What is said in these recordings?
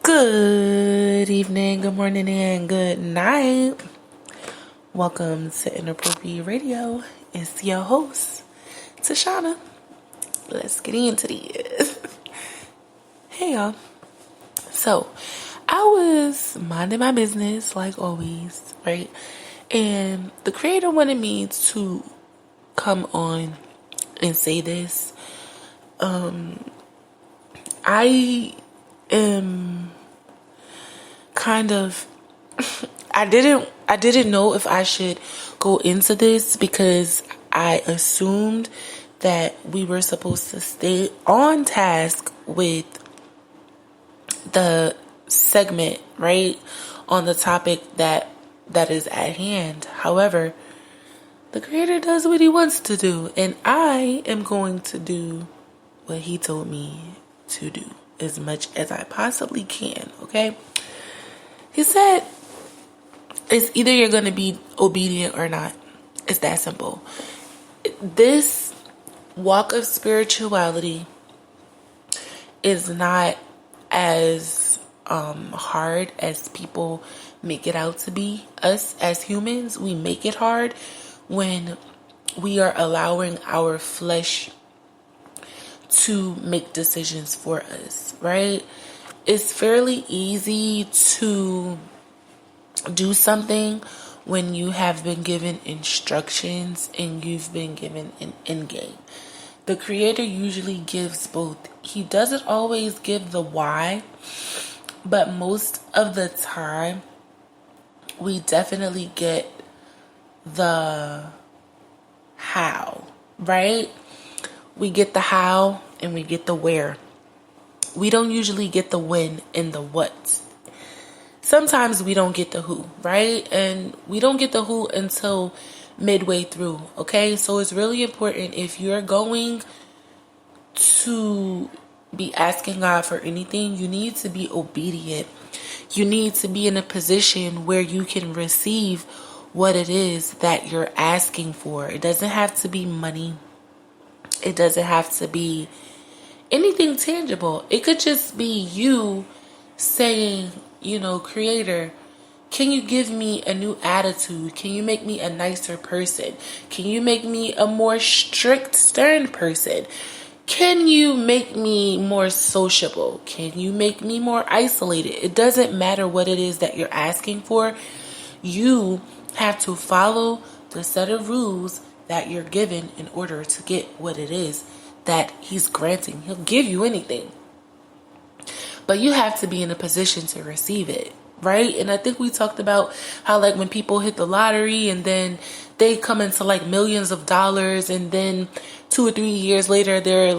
Good evening, good morning, and good night. Welcome to Inappropriate Radio. It's your host, Tashana. Let's get into this. Hey, y'all. So, I was minding my business like always, right? And the creator wanted me to come on and say this. I am kind of I didn't know if I should go into this because I assumed that we were supposed to stay on task with the segment, right? On the topic that is at hand. However, the creator does what he wants to do, and I am going to do what he told me to do as much as I possibly can, okay? He said, it's either you're going to be obedient or not. It's that simple. This walk of spirituality is not as hard as people make it out to be. Us as humans, we make it hard when we are allowing our flesh to make decisions for us, right? It's fairly easy to do something when you have been given instructions and you've been given an end game. The creator usually gives both. He doesn't always give the why, but most of the time we definitely get the how, right? We get the how and we get the where. We don't usually get the when and the what. Sometimes we don't get the who, right? And we don't get the who until midway through, okay? So it's really important if you're going to be asking God for anything, you need to be obedient. You need to be in a position where you can receive what it is that you're asking for. It doesn't have to be money. It doesn't have to be anything tangible. It could just be you saying, Creator, can you give me a new attitude? Can you make me a nicer person? Can you make me a more strict, stern person? Can you make me more sociable? Can you make me more isolated? It doesn't matter what it is that you're asking for. You have to follow the set of rules that you're given in order to get what it is that he's granting. He'll give you anything, but you have to be in a position to receive it, right? And I think we talked about how when people hit the lottery and then they come into millions of dollars, and then 2 or 3 years later they're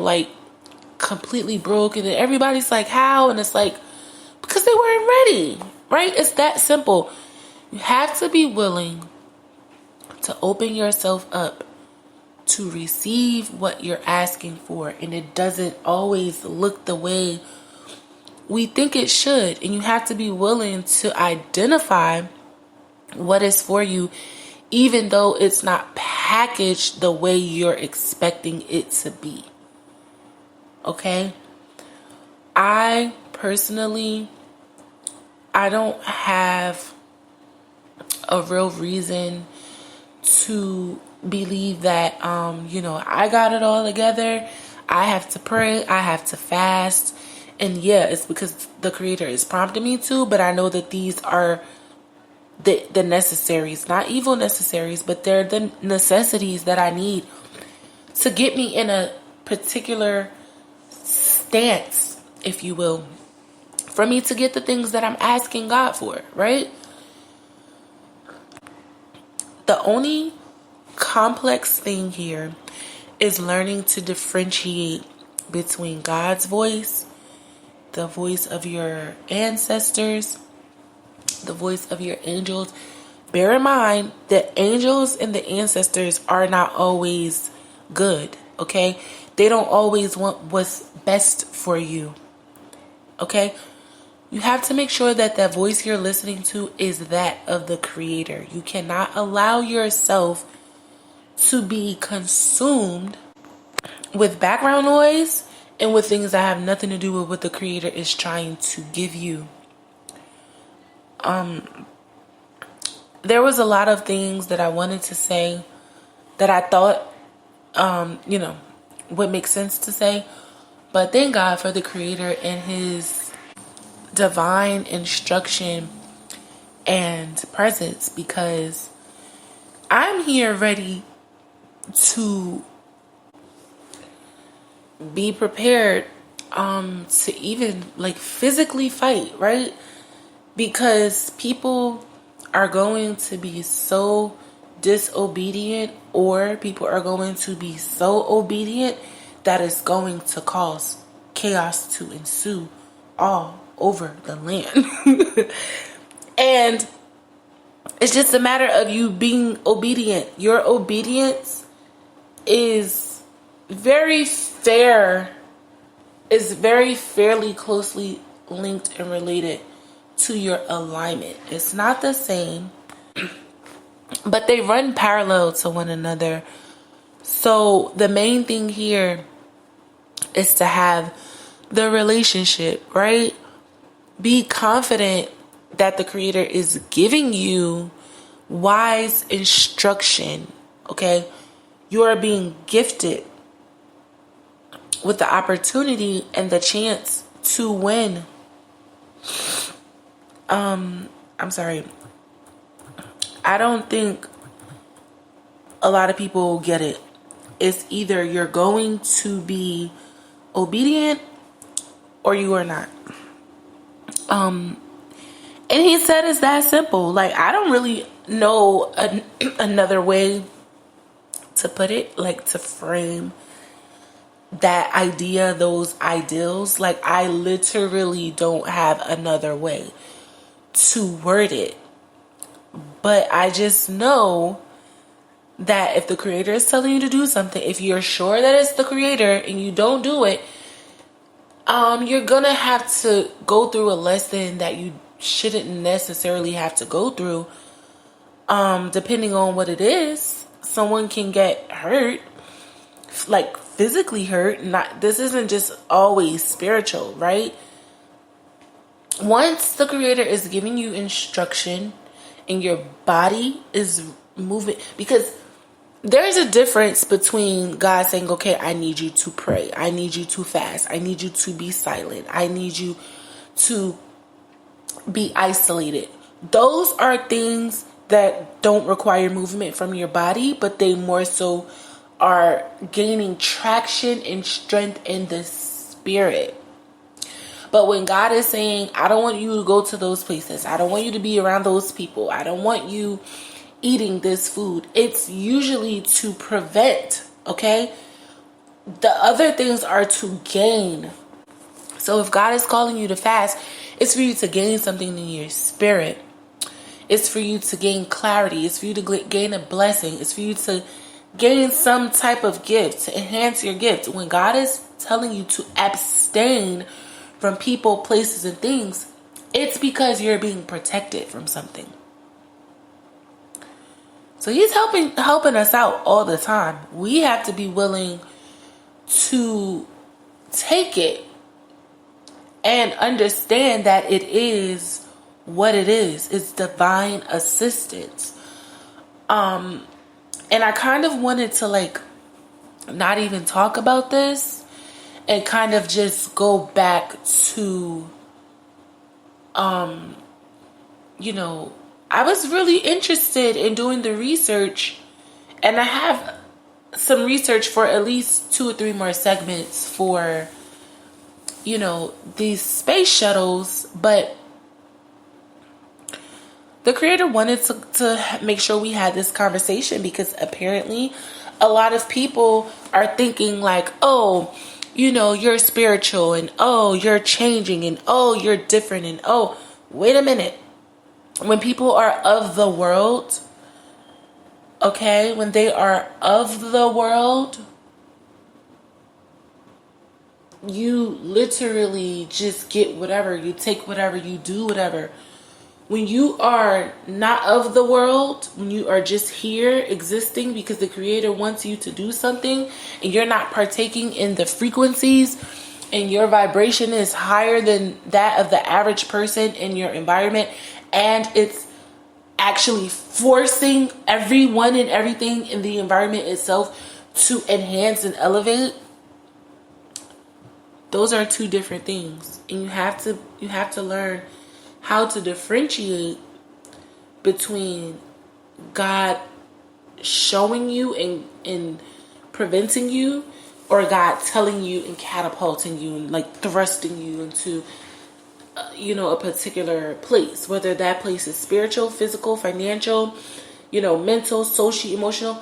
completely broke, and then everybody's like, how? And it's because they weren't ready, right? It's that simple. You have to be willing to open yourself up to receive what you're asking for, and it doesn't always look the way we think it should. And you have to be willing to identify what is for you, even though it's not packaged the way you're expecting it to be. Okay? I personally, I don't have a real reason to believe that, I got it all together. I have to pray. I have to fast. And yeah, it's because the creator is prompting me to, but I know that these are the necessaries, not evil necessaries, but they're the necessities that I need to get me in a particular stance, if you will, for me to get the things that I'm asking God for, right? The only complex thing here is learning to differentiate between God's voice, the voice of your ancestors, the voice of your angels. Bear in mind that angels and the ancestors are not always good, okay? They don't always want what's best for you, okay? You have to make sure that that voice you're listening to is that of the creator. You cannot allow yourself to be consumed with background noise and with things that have nothing to do with what the Creator is trying to give you. There was a lot of things that I wanted to say that I thought, would make sense to say. But thank God for the Creator and His divine instruction and presence, because I'm here ready to be prepared to even like physically fight, right? Because people are going to be so disobedient, or people are going to be so obedient that it's going to cause chaos to ensue all over the land. And it's just a matter of you being obedient. Your obedience is very fairly closely linked and related to your alignment. It's not the same, but they run parallel to one another. So the main thing here is to have the relationship, right? Be confident that the Creator is giving you wise instruction, okay? You are being gifted with the opportunity and the chance to win. I'm sorry. I don't think a lot of people get it. It's either you're going to be obedient or you are not. And He said it's that simple. Like, I don't really know another way to put it, like to frame that idea, those ideals. Like, I literally don't have another way to word it. But I just know that if the Creator is telling you to do something, if you're sure that it's the Creator and you don't do it, you're gonna have to go through a lesson that you shouldn't necessarily have to go through. Depending on what it is, someone can get hurt, like physically hurt. This isn't just always spiritual, right? Once the Creator is giving you instruction and your body is moving, because there's a difference between God saying, okay, I need you to pray. I need you to fast. I need you to be silent. I need you to be isolated. Those are things that don't require movement from your body, but they more so are gaining traction and strength in the spirit. But when God is saying, I don't want you to go to those places, I don't want you to be around those people, I don't want you eating this food, it's usually to prevent, okay? The other things are to gain. So if God is calling you to fast, it's for you to gain something in your spirit. It's for you to gain clarity. It's for you to gain a blessing. It's for you to gain some type of gift, to enhance your gift. When God is telling you to abstain from people, places, and things, it's because you're being protected from something. So He's helping us out all the time. We have to be willing to take it and understand that it is what it is. It's divine assistance. And I kind of wanted to like not even talk about this and kind of just go back to, I was really interested in doing the research, and I have some research for at least 2 or 3 more segments for, these space shuttles, but the Creator wanted to make sure we had this conversation, because apparently a lot of people are thinking like, oh, you're spiritual, and oh, you're changing, and oh, you're different, and oh, wait a minute. When people are of the world, okay, when they are of the world, you literally just get whatever, you take whatever, you do whatever. When you are not of the world, when you are just here existing because the Creator wants you to do something and you're not partaking in the frequencies and your vibration is higher than that of the average person in your environment, and it's actually forcing everyone and everything in the environment itself to enhance and elevate, those are two different things. And you have to learn how to differentiate between God showing you and preventing you, or God telling you and catapulting you and like thrusting you into a particular place, whether that place is spiritual, physical, financial, mental, social, emotional.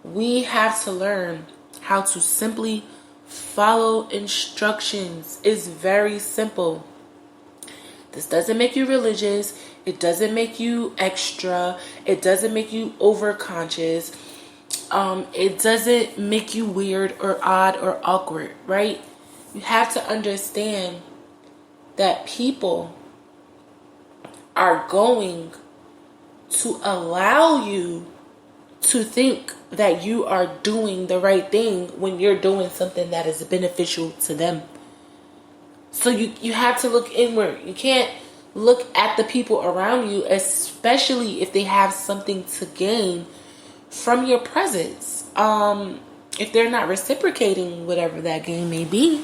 We have to learn how to simply follow instructions. It's very simple. This doesn't make you religious. It doesn't make you extra. It doesn't make you overconscious. It doesn't make you weird or odd or awkward, right? You have to understand that people are going to allow you to think that you are doing the right thing when you're doing something that is beneficial to them. So you have to look inward. You can't look at the people around you, especially if they have something to gain from your presence. If they're not reciprocating whatever that gain may be.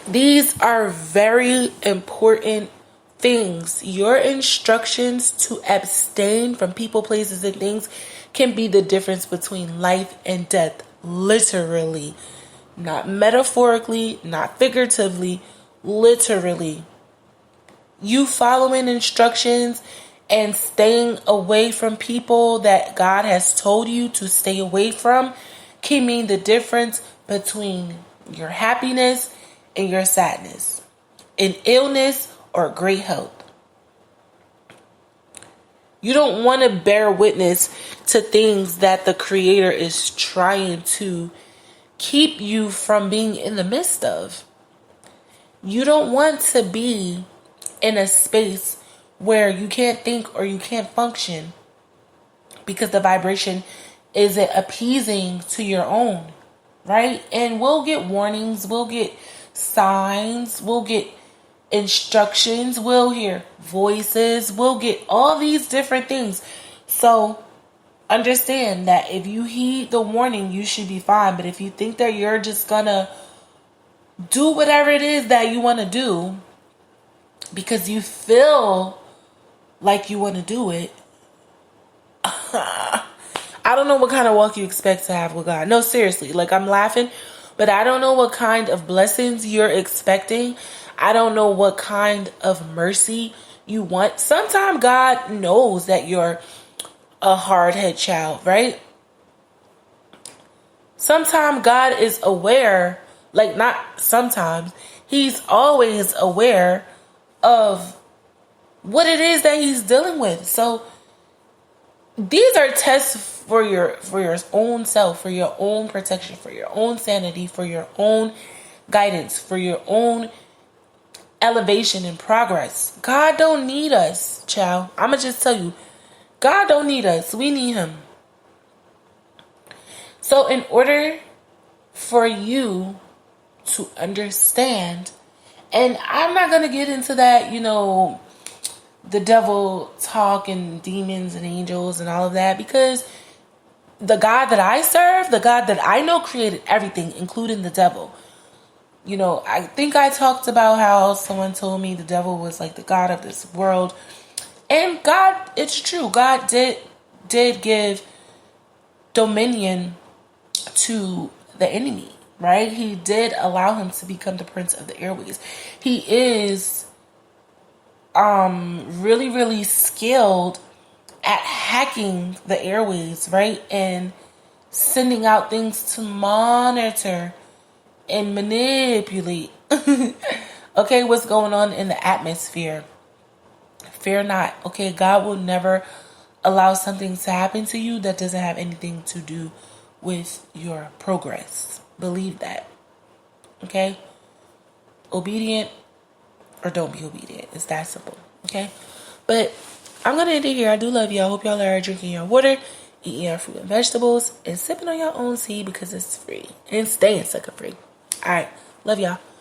These are very important things. Your instructions to abstain from people, places, and things can be the difference between life and death. Literally. Not metaphorically, not figuratively, literally. You following instructions and staying away from people that God has told you to stay away from can mean the difference between your happiness and your sadness, in illness or great health. You don't want to bear witness to things that the Creator is trying to keep you from being in the midst of. You don't want to be in a space where you can't think or you can't function because the vibration isn't appeasing to your own, right? And we'll get warnings, we'll get signs, we'll get instructions, we'll hear voices, we'll get all these different things. So understand that if you heed the warning, you should be fine. But if you think that you're just gonna do whatever it is that you want to do because you feel like you want to do it, I don't know what kind of walk you expect to have with God. No, seriously, like I'm laughing, but I don't know what kind of blessings you're expecting. I don't know what kind of mercy you want. Sometimes God knows that you're a hard-headed child, right? Sometimes God is aware, like not sometimes, He's always aware of what it is that He's dealing with. So these are tests for your own self, for your own protection, for your own sanity, for your own guidance, for your own elevation and progress. God don't need us, child. I'ma just tell you, God don't need us. We need Him. So in order for you to understand, and I'm not gonna get into that, the devil talk and demons and angels and all of that, because the God that I serve, the God that I know created everything, including the devil. I think I talked about how someone told me the devil was like the God of this world. And God, it's true. God did give dominion to the enemy, right? He did allow him to become the prince of the airways. He is really, really skilled at hacking the airways, right? And sending out things to monitor and manipulate, okay, what's going on in the atmosphere. Fear not, okay? God will never allow something to happen to you that doesn't have anything to do with your progress. Believe that, okay? Obedient or don't be obedient. It's that simple, okay? But I'm going to end it here. I do love y'all. I hope y'all are drinking your water, eating your fruit and vegetables, and sipping on your own tea because it's free. And staying sucker free. All right. Love y'all.